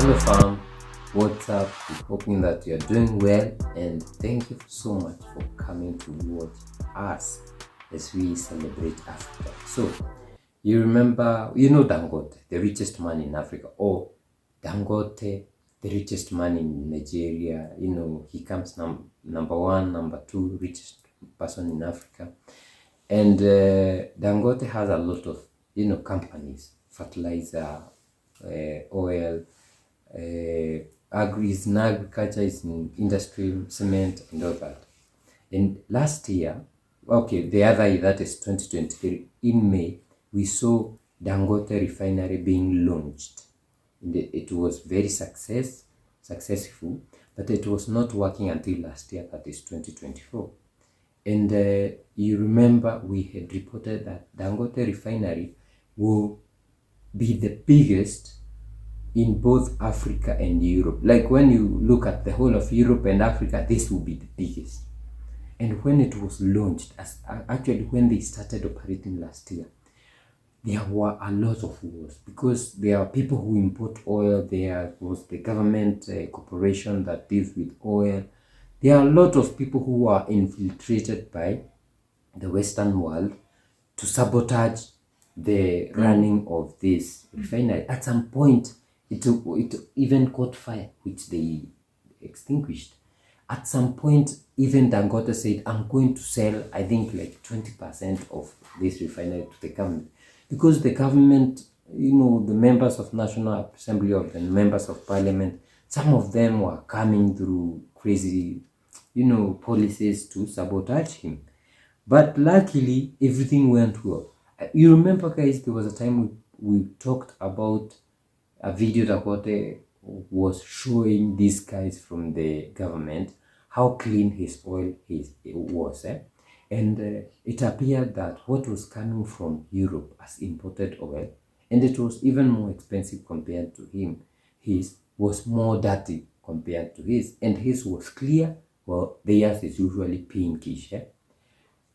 Hello fam, what's up? Hoping that you're doing well, and thank you so much for coming to watch us as we celebrate Africa. So you remember, Dangote, the richest man in Africa, or Dangote, the richest man in Nigeria. He comes number one, number two richest person in Africa. And Dangote has a lot of companies, fertilizer, oil, agriculture, is in industry, cement, and all that. And last year, the other year, that is 2023, in May, we saw Dangote Refinery being launched. And it was very successful, but it was not working until last year, that is 2024. And you remember we had reported that Dangote Refinery will be the biggest in both Africa and Europe. Like when you look at the whole of Europe and Africa, this will be the biggest. And when it was launched, actually when they started operating last year, there were a lot of wars because there are people who import oil. There was the government corporation that deals with oil. There are a lot of people who are infiltrated by the Western world to sabotage the running of this refinery. At some point, it even caught fire, which they extinguished. At some point, even Dangote said, I'm going to sell, I think, like 20% of this refinery to the government. Because the government, the members of National Assembly, of the members of Parliament, some of them were coming through crazy, policies to sabotage him. But luckily, everything went well. You remember, guys, there was a time we talked about a video Dangote was showing these guys from the government how clean his oil was. And it appeared that what was coming from Europe as imported oil, and it was even more expensive compared to him, his was more dirty compared to his, and his was clear, well, theirs is usually pinkish.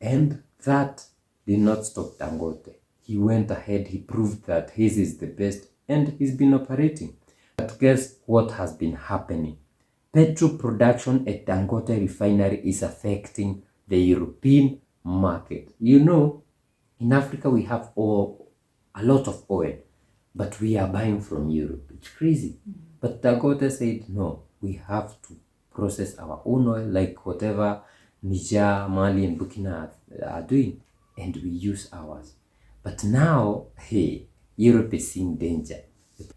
And that did not stop Dangote. He went ahead, he proved that his is the best, and he's been operating. But guess what has been happening? Petrol production at Dangote Refinery is affecting the European market. In Africa we have a lot of oil, but we are buying from Europe. It's crazy. But Dangote said, no, we have to process our own oil, like whatever Niger, Mali, and Burkina are doing, and we use ours. But now, Europe is seeing danger.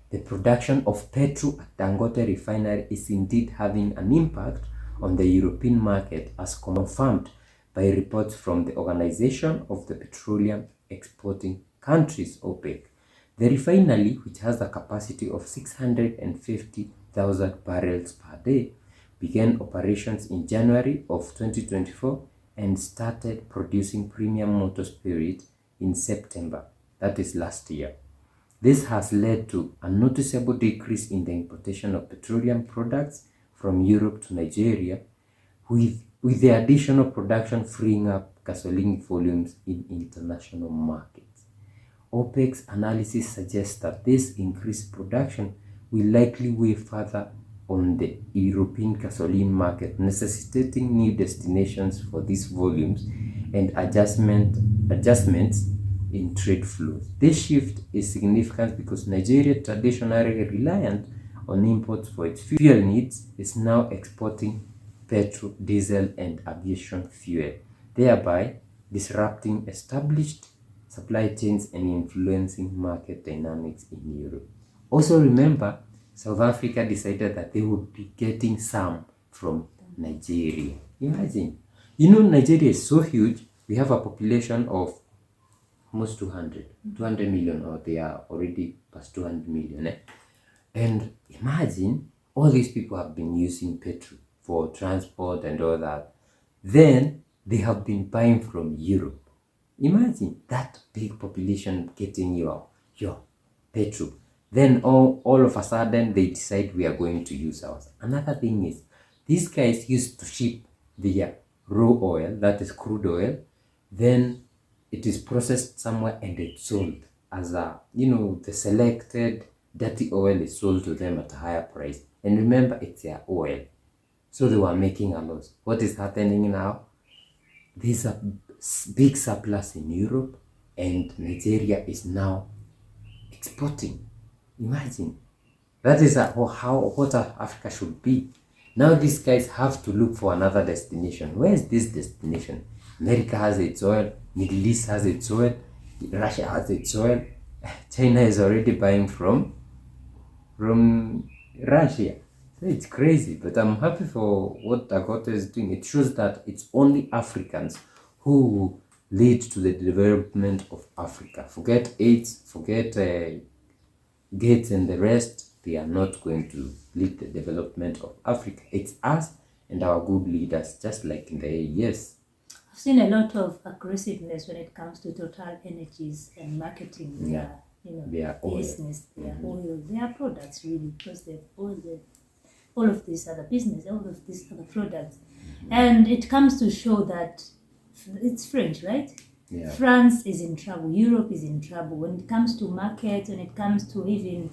The production of petrol at Dangote Refinery is indeed having an impact on the European market, as confirmed by reports from the Organization of the Petroleum Exporting Countries, OPEC. The refinery, which has a capacity of 650,000 barrels per day, began operations in January of 2024 and started producing premium motor spirit in September, that is last year. This has led to a noticeable decrease in the importation of petroleum products from Europe to Nigeria, with the additional production freeing up gasoline volumes in international markets. OPEC's analysis suggests that this increased production will likely weigh further on the European gasoline market, necessitating new destinations for these volumes and adjustments in trade flows. This shift is significant because Nigeria, traditionally reliant on imports for its fuel needs, is now exporting petrol, diesel, and aviation fuel, thereby disrupting established supply chains and influencing market dynamics in Europe. Also remember, South Africa decided that they would be getting some from Nigeria. Imagine. Nigeria is so huge. We have a population of almost 200 million, or they are already past 200 million. And imagine, all these people have been using petrol for transport and all that. Then they have been buying from Europe. Imagine that big population getting your petrol. Then all of a sudden they decide we are going to use ours. Another thing is, these guys used to ship their raw oil, that is crude oil, then it is processed somewhere and it's sold as the selected dirty oil is sold to them at a higher price. And remember, it's their oil. So they were making a loss. What is happening now? There's a big surplus in Europe, and Nigeria is now exporting. Imagine. That is what Africa should be. Now these guys have to look for another destination. Where is this destination? America has its oil. Middle East has its oil. Russia has its oil. China is already buying from Russia. So it's crazy, but I'm happy for what Dangote is doing. It shows that it's only Africans who lead to the development of Africa. Forget AIDS, forget Gates and the rest. They are not going to lead the development of Africa. It's us and our good leaders, just like in the years. I've seen a lot of aggressiveness when it comes to Total Energies and marketing their business, their oil, their products, really, because they've all of these other business, all of these other products. And it comes to show that it's French, right? Yeah. France is in trouble. Europe is in trouble. When it comes to markets, when it comes to even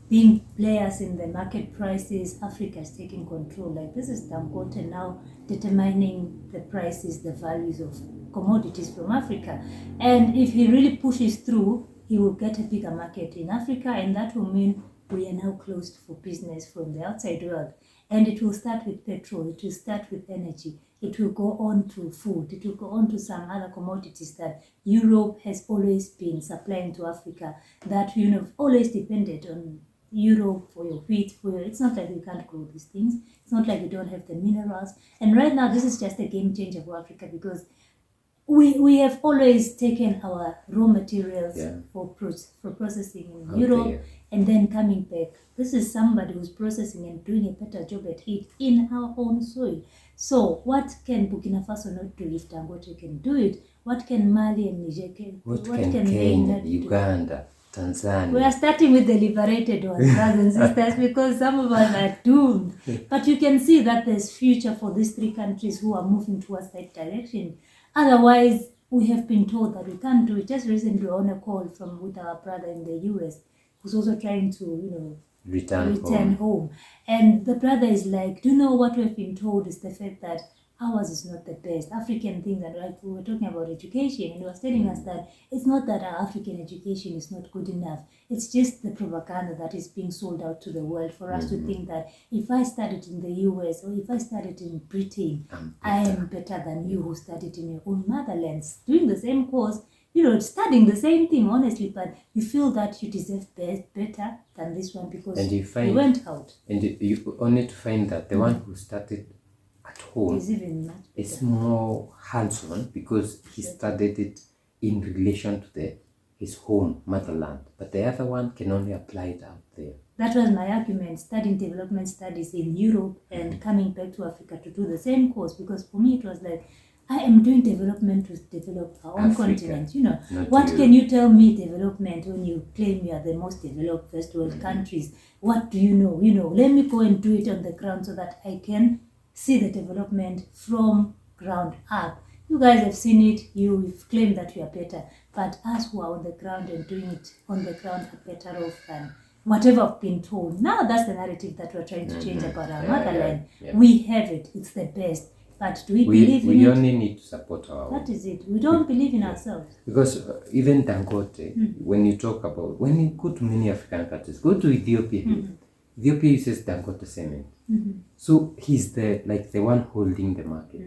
being players in the market prices, Africa is taking control. Like this is Dangote now determining the prices, the values of commodities from Africa. And if he really pushes through, he will get a bigger market in Africa, and that will mean we are now closed for business from the outside world. And it will start with petrol, it will start with energy, it will go on to food, it will go on to some other commodities that Europe has always been supplying to Africa, that always depended on Europe for your wheat, it's not like we can't grow these things, it's not like we don't have the minerals. And right now this is just a game changer for Africa, because we have always taken our raw materials for processing in Europe and then coming back. This is somebody who's processing and doing a better job at it in our own soil. So what can Burkina Faso not do if Dangote can do it? What can Mali and Niger do? What can Kenya, Uganda, Tanzania? We are starting with the liberated ones, brothers and sisters, because some of us are doomed. But you can see that there's future for these three countries who are moving towards that direction. Otherwise, we have been told that we can't do it. Just recently on a call with our brother in the US, who's also trying to, return home. And the brother is like, do you know what we've been told is the fact that ours is not the best. African things, and like we were talking about education, and he was telling us that it's not that our African education is not good enough. It's just the propaganda that is being sold out to the world for us to think that if I studied in the US or if I studied in Britain, I am better than you who studied in your own motherlands, doing the same course, studying the same thing, honestly, but you feel that you deserve better than this one because you went out. And you only to find that the one who started at home is more hands-on because he studied it in relation to his home motherland, but the other one can only apply it out there. That was my argument, studying development studies in Europe and coming back to Africa to do the same course, because for me it was like, I am doing development to develop our own continent. What can you tell me development when you claim you are the most developed first world countries? What do you know? Let me go and do it on the ground so that I can see the development from ground up. You guys have seen it, you've claimed that you are better, but us who are on the ground and doing it on the ground are better off than whatever I've been told. Now that's the narrative that we're trying to change about our motherland. We have it, it's the best. But do we believe in it? We only need to support our own. That is it. We don't believe in ourselves. Because even Dangote, when you go to many African countries, go to Ethiopia. Ethiopia uses Dangote cement. So he's the one holding the market.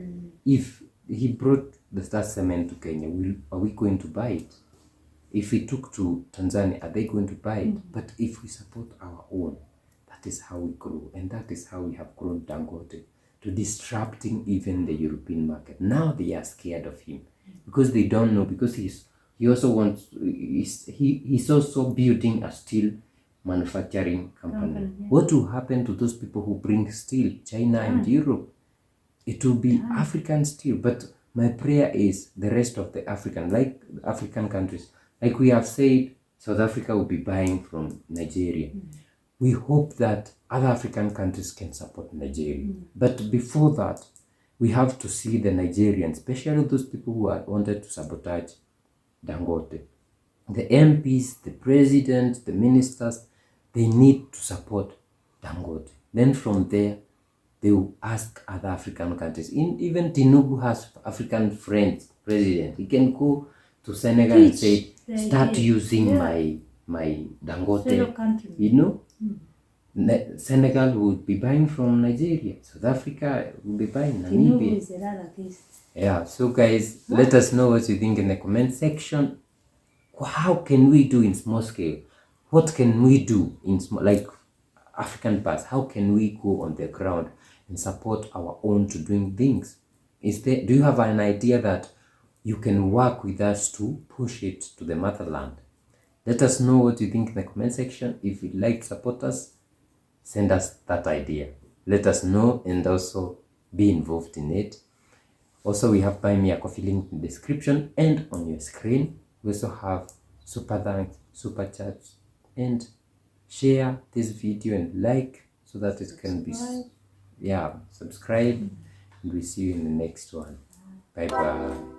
If he brought the Star cement to Kenya, are we going to buy it? If he took to Tanzania, are they going to buy it? But if we support our own, that is how we grow. And that is how we have grown Dangote, to disrupting even the European market. Now they are scared of him because they don't know, because he's also building a steel manufacturing company. What will happen to those people who bring steel, China and Europe? It will be African steel. But my prayer is the rest of the African countries, like we have said, South Africa will be buying from Nigeria. We hope that other African countries can support Nigeria. But before that, we have to see the Nigerians, especially those people who wanted to sabotage Dangote. The MPs, the president, the ministers, they need to support Dangote. Then from there, they will ask other African countries. Even Tinubu has African friends, president. He can go to Senegal and say, start using my Dangote. You know, Senegal would be buying from Nigeria. South Africa would be buying Namibia. Yeah, so guys, let us know what you think in the comment section. How can we do in small scale? What can we do in small, like African parts? How can we go on the ground and support our own to doing things? Do you have an idea that you can work with us to push it to the motherland? Let us know what you think in the comment section. If you'd like to support us, send us that idea. Let us know and also be involved in it. Also, we have Buy Me a Coffee link in the description and on your screen. We also have super thanks, super chats, and share this video and like so that it can be, subscribe. And we see you in the next one. Bye bye.